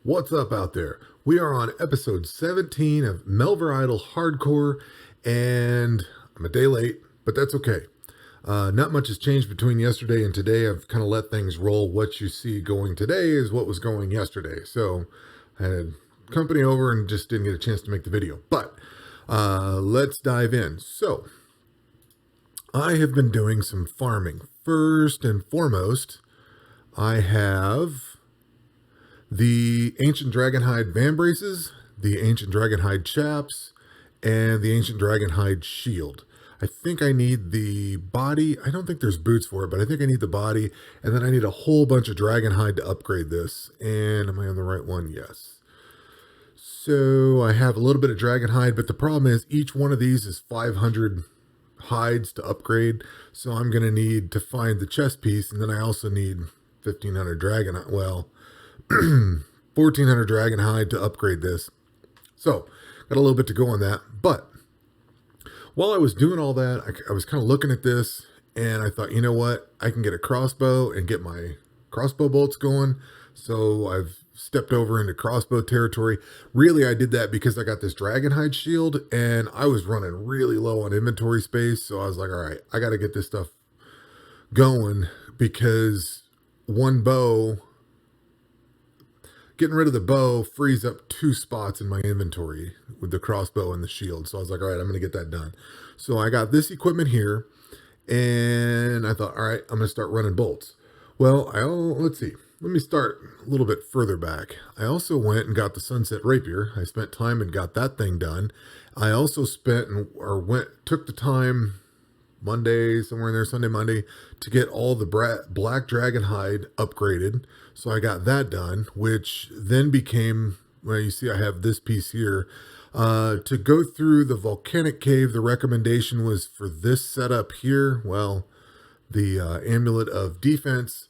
What's up out there? We are on episode 17 of Melvor Idle Hardcore, and I'm a day late, but that's okay. Not much has changed between yesterday and today. I've kind of let things roll. What you see going today is what was going yesterday. So I had company over and just didn't get a chance to make the video. But let's dive in. So I have been doing some farming. First and foremost, I have the Ancient Dragonhide Vambraces, the Ancient Dragonhide Chaps, and the Ancient Dragonhide Shield. I think I need the body. I don't think there's boots for it, but I think I need the body. And then I need a whole bunch of Dragonhide to upgrade this. And am I on the right one? Yes. So I have a little bit of Dragonhide, but the problem is each one of these is 500 hides to upgrade. So I'm going to need to find the chest piece. And then I also need 1,500 Dragonhide. Well, 1,400 Dragonhide to upgrade this. So got a little bit to go on that. But while I was doing all that, I was kind of looking at this and I thought, you know what? I can get a crossbow and get my crossbow bolts going. So I've stepped over into crossbow territory. Really, I did that because I got this Dragonhide shield and I was running really low on inventory space. So I was like, all right, I got to get this stuff going because one bow, getting rid of the bow frees up 2 spots in my inventory with the crossbow and the shield. So I was like, all right, I'm going to get that done. So I got this equipment here and I thought, all right, I'm going to start running bolts. Well, let's see. Let me start a little bit further back. I also went and got the Sunset Rapier. I spent time and got that thing done. I also took the time Monday, somewhere in there, Sunday, Monday, to get all the Black Dragonhide upgraded. So I got that done, which then became, well, you see I have this piece here. To go through the Volcanic Cave, the recommendation was for this setup here. Well, the Amulet of Defense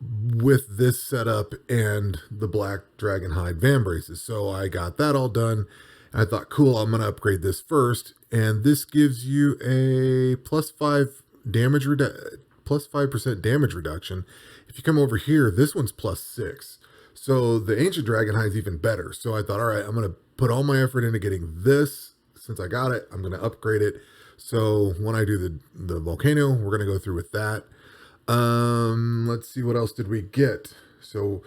with this setup and the Black Dragonhide Vambraces. So I got that all done. I thought, cool, I'm going to upgrade this first. And this gives you a plus 5% damage reduction. If you come over here, this one's plus 6. So the Ancient Dragonhide is even better. So I thought, all right, I'm going to put all my effort into getting this. Since I got it, I'm going to upgrade it. So when I do the volcano, we're going to go through with that. Let's see, what else did we get? So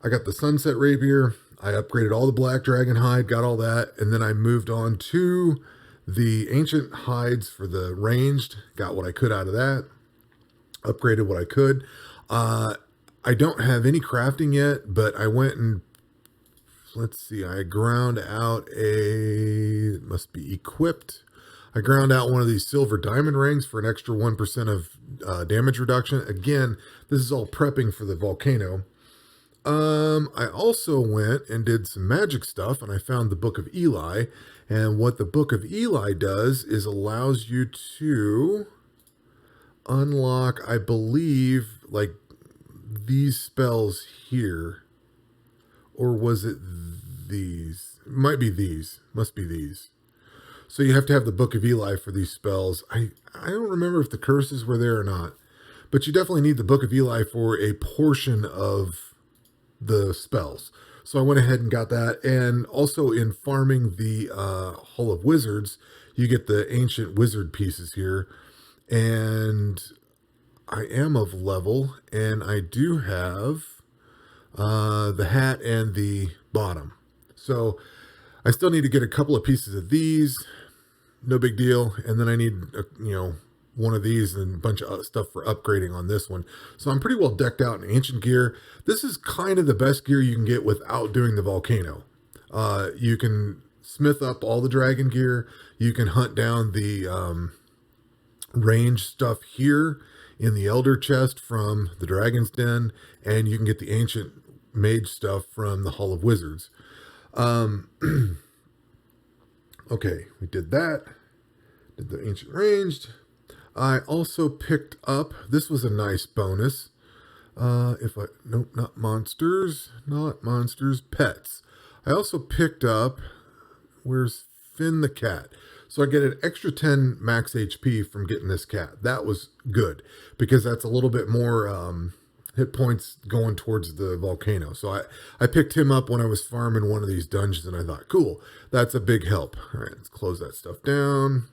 I got the Sunset Rapier. I upgraded all the Black Dragonhide, got all that. And then I moved on to the Ancient Hides for the ranged. Got what I could out of that. Upgraded what I could. I don't have any crafting yet, but I went and, let's see, I ground out it must be equipped. I ground out one of these silver diamond rings for an extra 1% of damage reduction. Again, this is all prepping for the volcano. I also went and did some magic stuff, and I found the Book of Eli. And what the Book of Eli does is allows you to unlock, I believe, like these spells here. Or was it these? It might be these. Must be these. So you have to have the Book of Eli for these spells. I don't remember if the curses were there or not. But you definitely need the Book of Eli for a portion of the spells. So I went ahead and got that. And also in farming the Hall of Wizards, you get the ancient wizard pieces here. And I am of level. And I do have the hat and the bottom. So I still need to get a couple of pieces of these. No big deal. And then I need, one of these and a bunch of stuff for upgrading on this one. So I'm pretty well decked out in ancient gear. This is kind of the best gear you can get without doing the volcano. You can smith up all the dragon gear. You can hunt down the range stuff here in the elder chest from the Dragon's Den. And you can get the ancient mage stuff from the Hall of Wizards. Okay, we did that. Did the ancient ranged. I also picked up, this was a nice bonus. Nope, not monsters, pets. I also picked up, where's Finn the cat? So I get an extra 10 max HP from getting this cat. That was good because that's a little bit more hit points going towards the volcano. So I picked him up when I was farming one of these dungeons, and I thought, cool, that's a big help. All right, let's close that stuff down.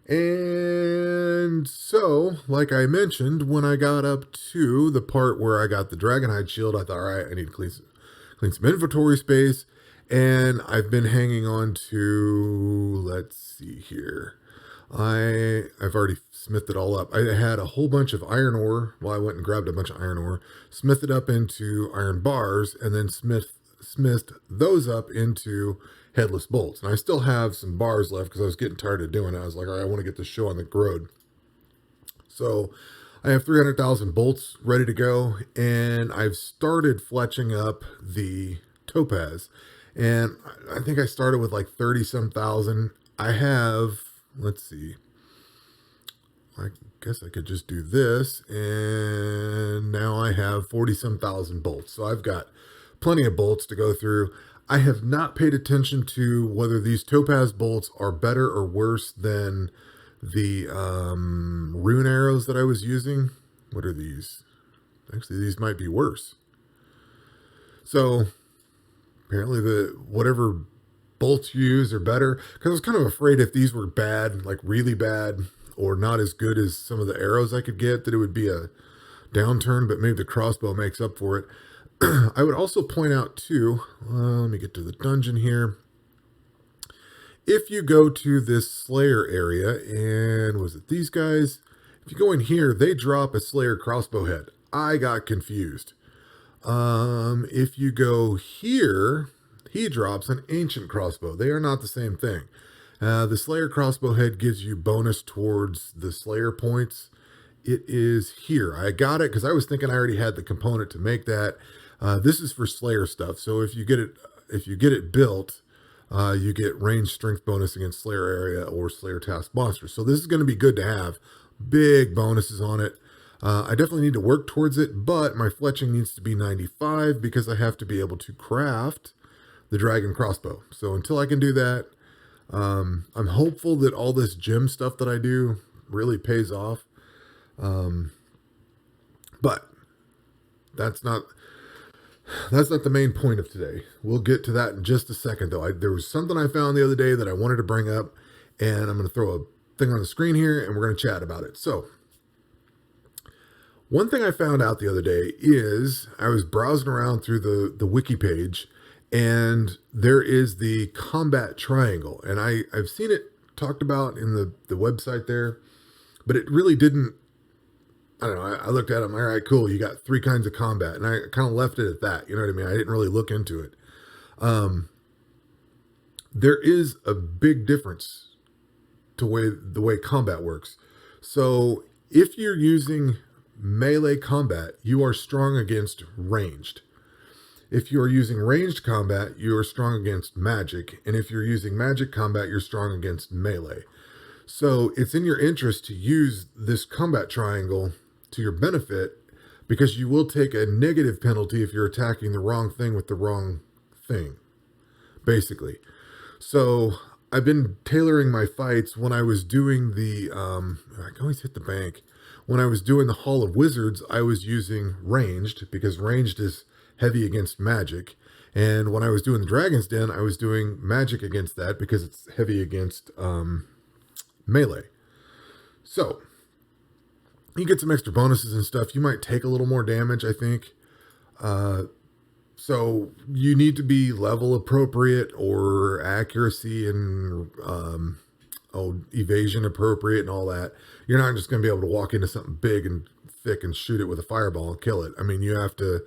And so, like I mentioned, when I got up to the part where I got the Dragonhide shield, I thought, all right, I need to clean some inventory space. And I've been hanging on to, let's see here. I've already smithed it all up. I had a whole bunch of iron ore. Well, I went and grabbed a bunch of iron ore, smithed it up into iron bars, and then smithed those up into headless bolts. And I still have some bars left because I was getting tired of doing it. I was like, all right, I want to get this show on the road. So I have 300,000 bolts ready to go, and I've started fletching up the topaz. And I think I started with like 30-some thousand. I have, let's see, I guess I could just do this, and now I have 40-some thousand bolts. So I've got plenty of bolts to go through. I have not paid attention to whether these topaz bolts are better or worse than the rune arrows that I was using. What are these? Actually, these might be worse. So apparently whatever bolts you use are better, because I was kind of afraid if these were bad, like really bad, or not as good as some of the arrows I could get, that it would be a downturn, but maybe the crossbow makes up for it. I would also point out too, let me get to the dungeon here. If you go to this Slayer area, and was it these guys? If you go in here, they drop a Slayer crossbow head. I got confused. If you go here, he drops an ancient crossbow. They are not the same thing. The Slayer crossbow head gives you bonus towards the Slayer points. It is here. I got it because I was thinking I already had the component to make that. This is for Slayer stuff. So if you get it built, you get range strength bonus against Slayer area or Slayer task monsters. So this is going to be good to have. Big bonuses on it. I definitely need to work towards it, but my fletching needs to be 95 because I have to be able to craft the dragon crossbow. So until I can do that, I'm hopeful that all this gem stuff that I do really pays off. But that's not the main point of today. We'll get to that in just a second, though. There was something I found the other day that I wanted to bring up, and I'm going to throw a thing on the screen here, and we're going to chat about it. So one thing I found out the other day is I was browsing around through the wiki page, and there is the combat triangle. And I've seen it talked about in the website there, but it really didn't, I don't know, I looked at it, I'm like, all right, cool, you got 3 kinds of combat. And I kind of left it at that, you know what I mean? I didn't really look into it. There is a big difference to the way combat works. So if you're using melee combat, you are strong against ranged. If you are using ranged combat, you are strong against magic. And if you're using magic combat, you're strong against melee. So it's in your interest to use this combat triangle to your benefit, because you will take a negative penalty if you're attacking the wrong thing with the wrong thing, basically. So I've been tailoring my fights. When I was doing the, I can always hit the bank. When I was doing the Hall of Wizards, I was using ranged, because ranged is heavy against magic. And when I was doing the Dragon's Den, I was doing magic against that because it's heavy against melee. So you get some extra bonuses and stuff. You might take a little more damage, I think. So you need to be level appropriate, or accuracy and evasion appropriate and all that. You're not just going to be able to walk into something big and thick and shoot it with a fireball and kill it. I mean, you have to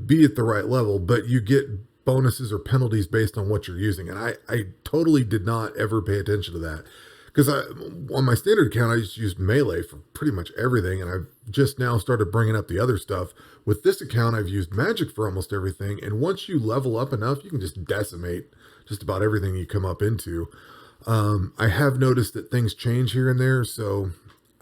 be at the right level, but you get bonuses or penalties based on what you're using. And I totally did not ever pay attention to that, because on my standard account, I just used melee for pretty much everything. And I've just now started bringing up the other stuff. With this account, I've used magic for almost everything. And once you level up enough, you can just decimate just about everything you come up into. I have noticed that things change here and there, so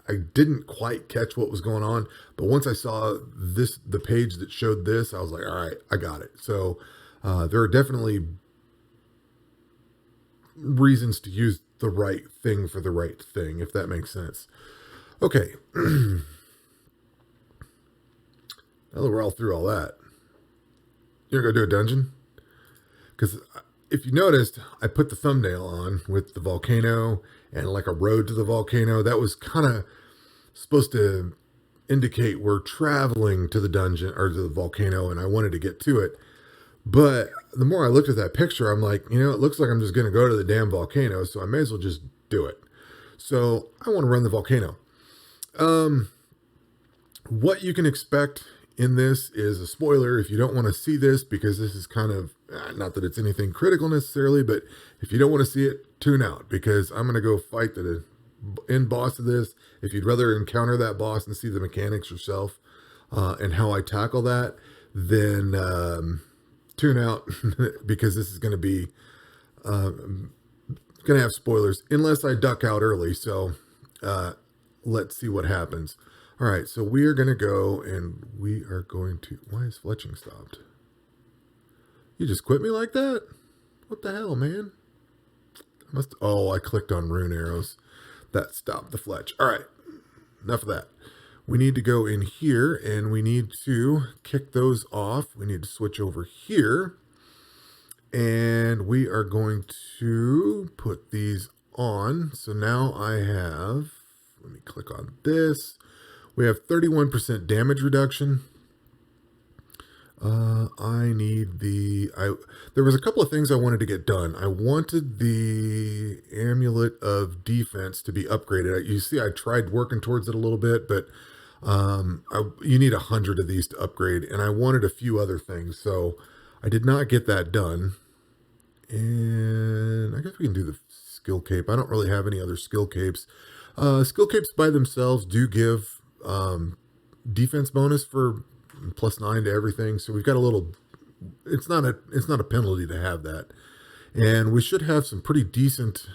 I didn't quite catch what was going on. But once I saw the page that showed this, I was like, all right, I got it. So there are definitely reasons to use the right thing for the right thing, if that makes sense. Okay. Now that we're all through all that, you're going to do a dungeon? Because if you noticed, I put the thumbnail on with the volcano and like a road to the volcano. That was kind of supposed to indicate we're traveling to the dungeon or to the volcano, and I wanted to get to it. But the more I looked at that picture, I'm like, it looks like I'm just going to go to the damn volcano, so I may as well just do it. So I want to run the volcano. What you can expect in this is a spoiler if you don't want to see this, because this is kind of, not that it's anything critical necessarily, but if you don't want to see it, tune out, because I'm going to go fight the end boss of this. If you'd rather encounter that boss and see the mechanics yourself and how I tackle that, then tune out because this is going to be going to have spoilers unless I duck out early. So let's see what happens. All right, so we are going to go and we are going to... Why is fletching stopped? You just quit me like that? What the hell, man? Oh, I clicked on rune arrows. That stopped the fletch. All right, enough of that. We need to go in here and we need to kick those off. We need to switch over here. And we are going to put these on. So now I have... Let me click on this. We have 31% damage reduction. I need there was a couple of things I wanted to get done. I wanted the Amulet of Defense to be upgraded. You see, I tried working towards it a little bit, but you need 100 of these to upgrade, and I wanted a few other things, so I did not get that done. And I guess we can do the skill cape. I don't really have any other skill capes. Skill capes by themselves do give defense bonus for +9 to everything, so we've got a little... It's not a penalty to have that, and we should have some pretty decent,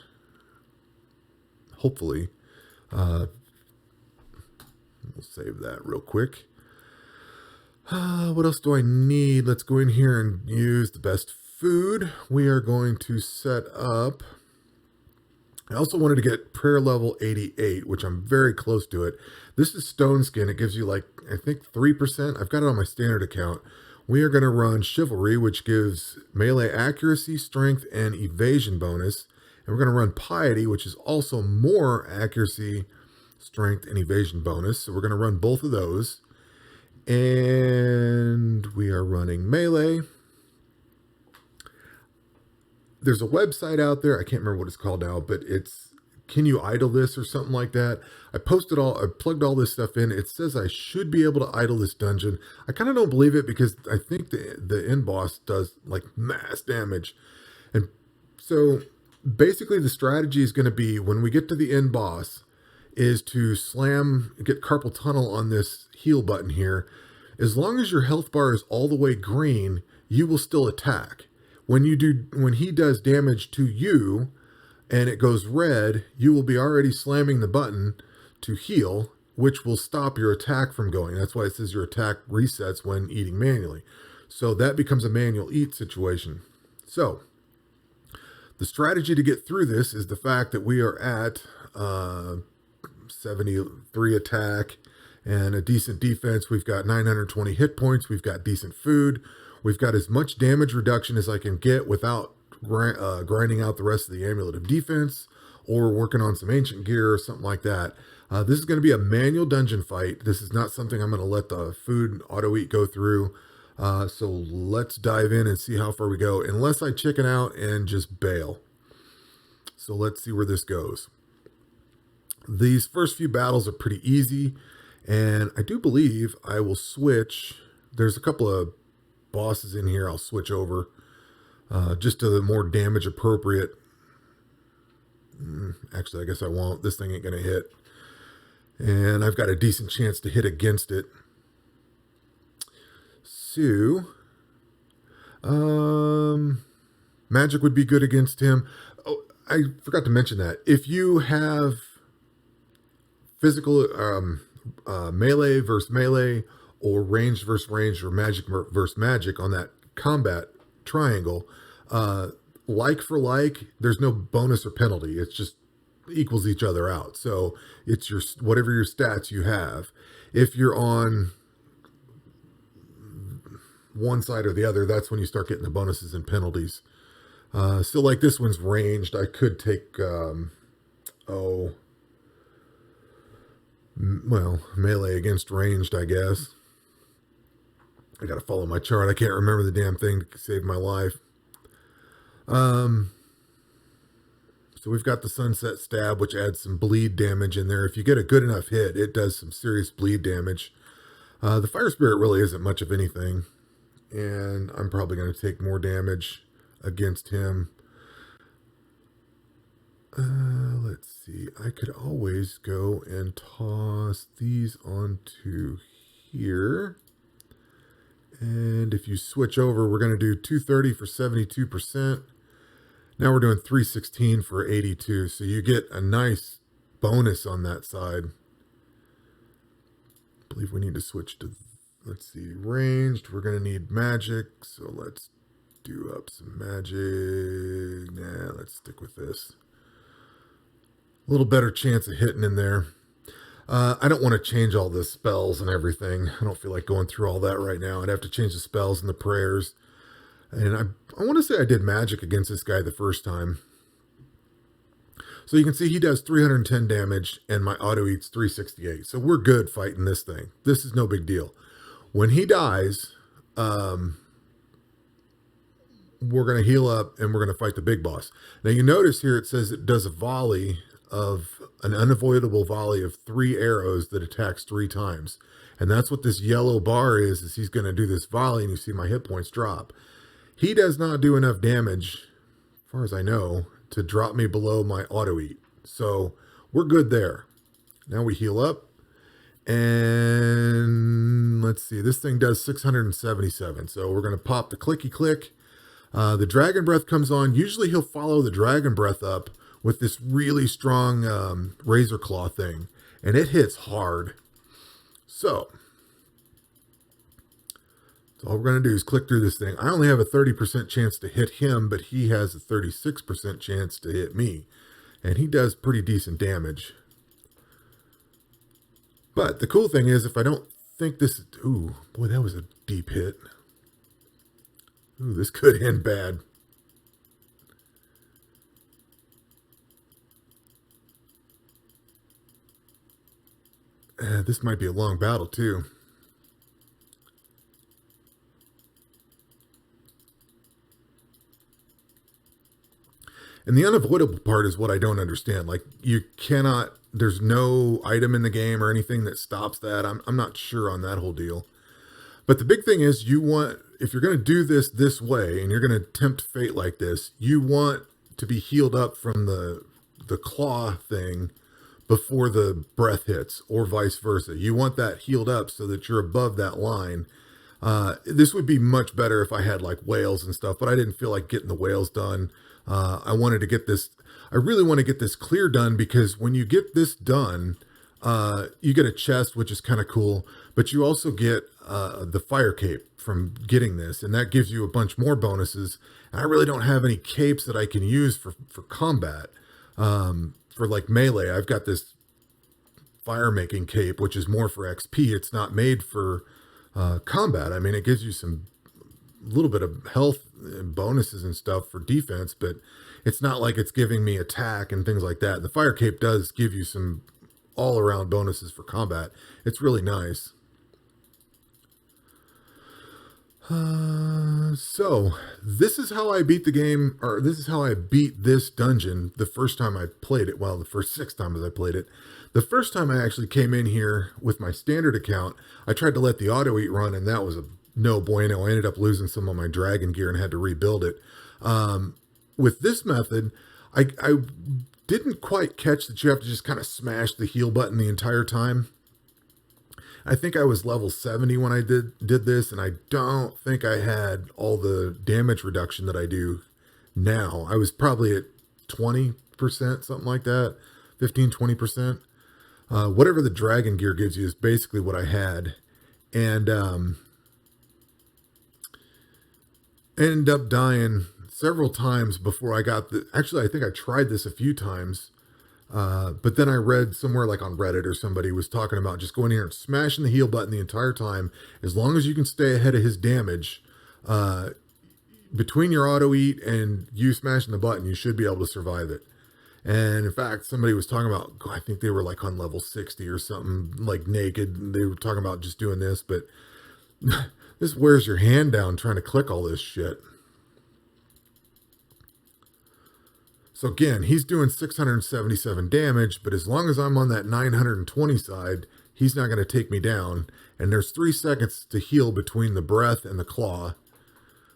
hopefully. We'll save that real quick. What else do I need? Let's go in here and use the best food. We are going to set up... I also wanted to get prayer level 88, which I'm very close to it. This is stone skin. It gives you like, I think 3%. I've got it on my standard account. We are going to run chivalry, which gives melee accuracy, strength, and evasion bonus. And we're going to run piety, which is also more accuracy, strength, and evasion bonus. So we're going to run both of those. And we are running melee. There's a website out there. I can't remember what it's called now, but it's Can You Idle This or something like that. I plugged all this stuff in. It says I should be able to idle this dungeon. I kind of don't believe it because I think the end boss does like mass damage. And so basically the strategy is going to be when we get to the end boss is to get carpal tunnel on this heal button here. As long as your health bar is all the way green, you will still attack. When he does damage to you and it goes red, you will be already slamming the button to heal, which will stop your attack from going. That's why it says your attack resets when eating manually. So that becomes a manual eat situation. So the strategy to get through this is the fact that we are at 73 attack and a decent defense. We've got 920 hit points. We've got decent food. We've got as much damage reduction as I can get without grinding out the rest of the Amulet of Defense or working on some ancient gear or something like that. This is going to be a manual dungeon fight. This is not something I'm going to let the food auto eat go through. So let's dive in and see how far we go, unless I chicken out and just bail. So let's see where this goes. These first few battles are pretty easy, and I do believe I will switch. There's a couple of bosses in here I'll switch over just to the more damage appropriate. Actually, I guess I won't. This thing ain't gonna hit, and I've got a decent chance to hit against it. So magic would be good against him. Oh, I forgot to mention that if you have physical melee versus melee, or range versus range, or magic versus magic on that combat triangle, like for like, there's no bonus or penalty. It's just equals each other out. So it's whatever your stats you have. If you're on one side or the other, that's when you start getting the bonuses and penalties. So like this one's ranged. I could take, melee against ranged, I guess. I got to follow my chart. I can't remember the damn thing to save my life. So we've got the Sunset Stab, which adds some bleed damage in there. If you get a good enough hit, it does some serious bleed damage. The Fire Spirit really isn't much of anything. And I'm probably going to take more damage against him. Let's see. I could always go and toss these onto here. And if you switch over, we're going to do 230 for 72%. Now we're doing 316 for 82. So you get a nice bonus on that side. I believe we need to switch to, let's see, ranged. We're going to need magic. So let's do up some magic. Nah, let's stick with this. A little better chance of hitting in there. I don't want to change all the spells and everything. I don't feel like going through all that right now. I'd have to change the spells and the prayers. And I want to say I did magic against this guy the first time. So you can see he does 310 damage and my auto eats 368. So we're good fighting this thing. This is no big deal. When he dies, we're going to heal up and we're going to fight the big boss. Now you notice here it says it does a volley of an unavoidable volley of 3 arrows that attacks 3 times. And that's what this yellow bar is he's going to do this volley and you see my hit points drop. He does not do enough damage, as far as I know, to drop me below my auto eat. So we're good there. Now we heal up. And let's see, this thing does 677. So we're going to pop the clicky click. The Dragon Breath comes on. Usually he'll follow the Dragon Breath up with this really strong Razor Claw thing. And it hits hard. So all we're going to do is click through this thing. I only have a 30% chance to hit him, but he has a 36% chance to hit me. And he does pretty decent damage. But the cool thing is, if I don't think this... Ooh, boy, that was a deep hit. Ooh, this could end bad. This might be a long battle, too. And the unavoidable part is what I don't understand. Like, you cannot, there's no item in the game or anything that stops that. I'm not sure on that whole deal. But the big thing is you want, if you're going to do this way and you're going to tempt fate like this, you want to be healed up from the claw thing before the breath hits, or vice versa. You want that healed up so that you're above that line. This would be much better if I had like whales and stuff, but I didn't feel like getting the whales done. I wanted to get this, I really want to get this clear done, because when you get this done, you get a chest, which is kind of cool, but you also get the fire cape from getting this, and that gives you a bunch more bonuses. And I really don't have any capes that I can use for combat. For like melee, I've got this fire making cape, which is more for XP. It's not made for combat. I mean, it gives you some little bit of health and bonuses and stuff for defense, but it's not like it's giving me attack and things like that. The fire cape does give you some all around bonuses for combat. It's really nice. So this is how I beat the game, or this is how I beat this dungeon the first time I played it. Well, the first 6 times I played it. The first time I actually came in here with my standard account, I tried to let the auto eat run, and that was a no bueno. I ended up losing some of my dragon gear and had to rebuild it. With this method, I didn't quite catch that you have to just kind of smash the heal button the entire time. I think I was level 70 when I did this, and I don't think I had all the damage reduction that I do now. I was probably at 20%, something like that, 15, 20%. Whatever the dragon gear gives you is basically what I had. And ended up dying several times before I got the... Actually, I think I tried this a few times. But then I read somewhere like on Reddit or somebody was talking about just going in here and smashing the heal button the entire time. As long as you can stay ahead of his damage, Between your auto eat and you smashing the button, you should be able to survive it. And in fact, somebody was talking about, I think they were like on level 60 or something, like naked. They were talking about just doing this, but this wears your hand down trying to click all this shit. So again, he's doing 677 damage, but as long as I'm on that 920 side, he's not going to take me down. And there's 3 seconds to heal between the breath and the claw.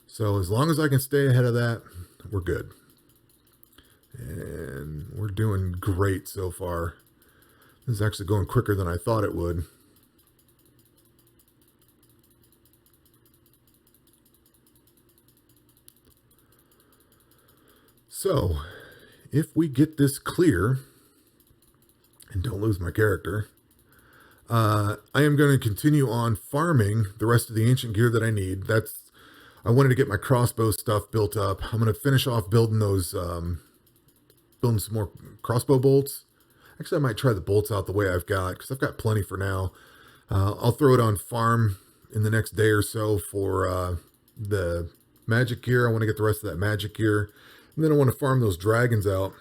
So as long as I can stay ahead of that, we're good. And we're doing great so far. This is actually going quicker than I thought it would. So, if we get this clear, and don't lose my character, I am going to continue on farming the rest of the ancient gear that I need. I wanted to get my crossbow stuff built up. I'm going to finish off building those, building some more crossbow bolts. Actually, I might try the bolts out the way I've got, because I've got plenty for now. I'll throw it on farm in the next day or so for the magic gear. I want to get the rest of that magic gear. And then I want to farm those dragons out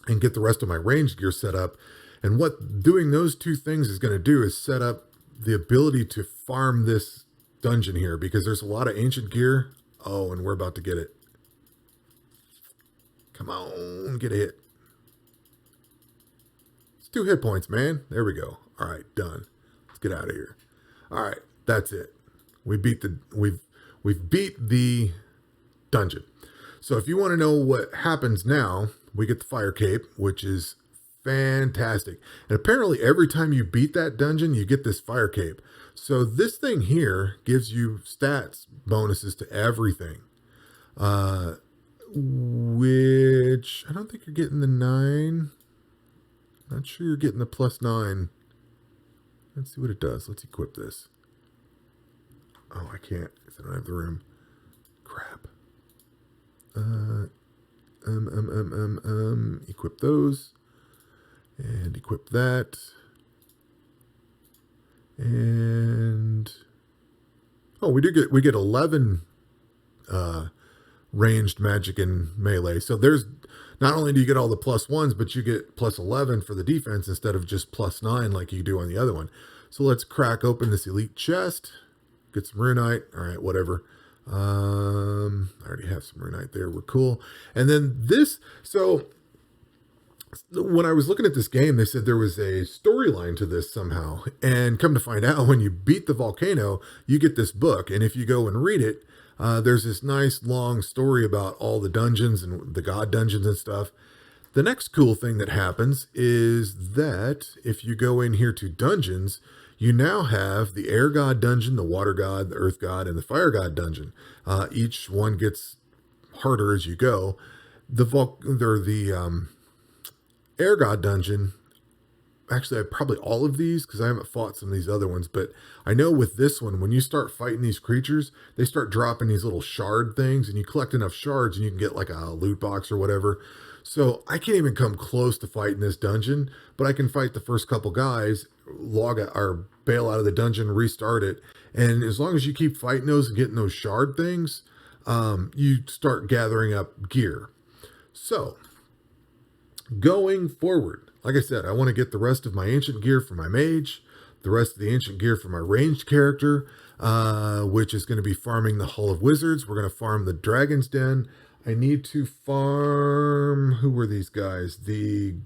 and get the rest of my ranged gear set up. And what doing those 2 things is going to do is set up the ability to farm this dungeon here, because there's a lot of ancient gear. Oh, and we're about to get it. Come on, get a hit. It's 2 hit points, man. There we go. All right, done. Let's get out of here. All right, that's it. We've beat the dungeon. So if you want to know what happens now, we get the fire cape, which is fantastic. And apparently every time you beat that dungeon, you get this fire cape. So this thing here gives you stats bonuses to everything. Which I don't think you're getting the 9. Not sure you're getting the +9. Let's see what it does. Let's equip this. Oh, I can't because I don't have the room. Crap. Equip those. And equip that. And oh, we get 11 ranged magic and melee. So there's not only do you get all the +1s, but you get +11 for the defense instead of just +9 like you do on the other one. So let's crack open this elite chest. Get some runite. All right, whatever. I already have some runite there. We're cool. And then this, so when I was looking at this game, they said there was a storyline to this somehow. And come to find out, when you beat the volcano, you get this book. And if you go and read it, there's this nice long story about all the dungeons and the god dungeons and stuff. The next cool thing that happens is that if you go in here to dungeons, you now have the air god dungeon, the water god, the earth god, and the fire god dungeon. Each one gets harder as you go. The air god dungeon, actually I have probably all of these because I haven't fought some of these other ones, but I know with this one, when you start fighting these creatures, they start dropping these little shard things, and you collect enough shards and you can get like a loot box or whatever. So I can't even come close to fighting this dungeon, but I can fight the first couple guys, log out or bail out of the dungeon, restart it. And as long as you keep fighting those and getting those shard things, you start gathering up gear. So going forward, like I said, I want to get the rest of my ancient gear for my mage, the rest of the ancient gear for my ranged character, which is going to be farming the Hall of Wizards. We're going to farm the Dragon's Den. I need to farm, who were these guys? The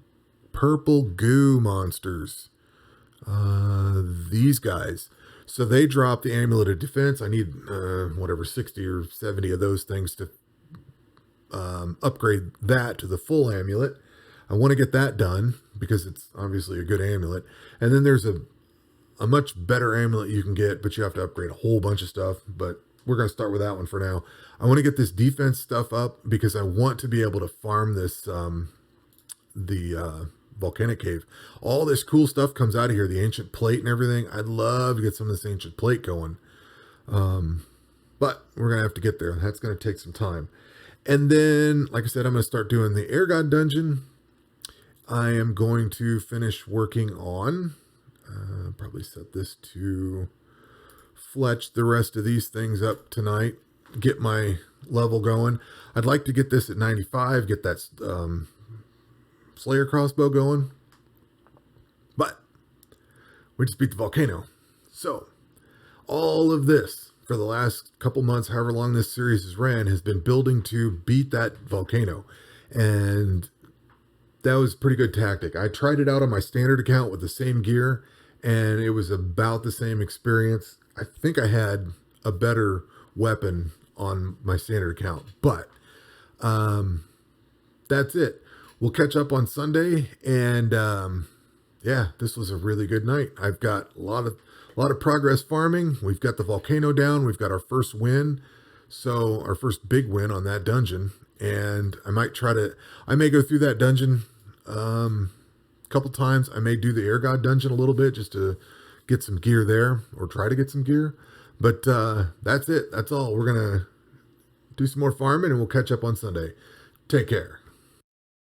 purple goo monsters. These guys. So they drop the Amulet of Defense. I need, whatever, 60 or 70 of those things to upgrade that to the full amulet. I want to get that done because it's obviously a good amulet. And then there's a much better amulet you can get, but you have to upgrade a whole bunch of stuff. But we're going to start with that one for now. I want to get this defense stuff up because I want to be able to farm this, the volcanic cave. All this cool stuff comes out of here, the ancient plate and everything. I'd love to get some of this ancient plate going. But we're going to have to get there. That's going to take some time. And then, like I said, I'm going to start doing the air god dungeon. I am going to finish working on, probably set this to fletch the rest of these things up tonight, get my level going. I'd like to get this at 95, get that Slayer crossbow going. But we just beat the volcano. So all of this for the last couple months, however long this series has ran, has been building to beat that volcano. And that was a pretty good tactic. I tried it out on my standard account with the same gear, and it was about the same experience. I think I had a better weapon on my standard account, but that's it. We'll catch up on Sunday, and yeah, this was a really good night. I've got a lot of progress farming. We've got the volcano down. We've got our first win, so our first big win on that dungeon. And I may go through that dungeon a couple times. I may do the air god dungeon a little bit just to get some gear there, or try to get some gear. But that's it. That's all. We're gonna do some more farming, and we'll catch up on Sunday. Take care.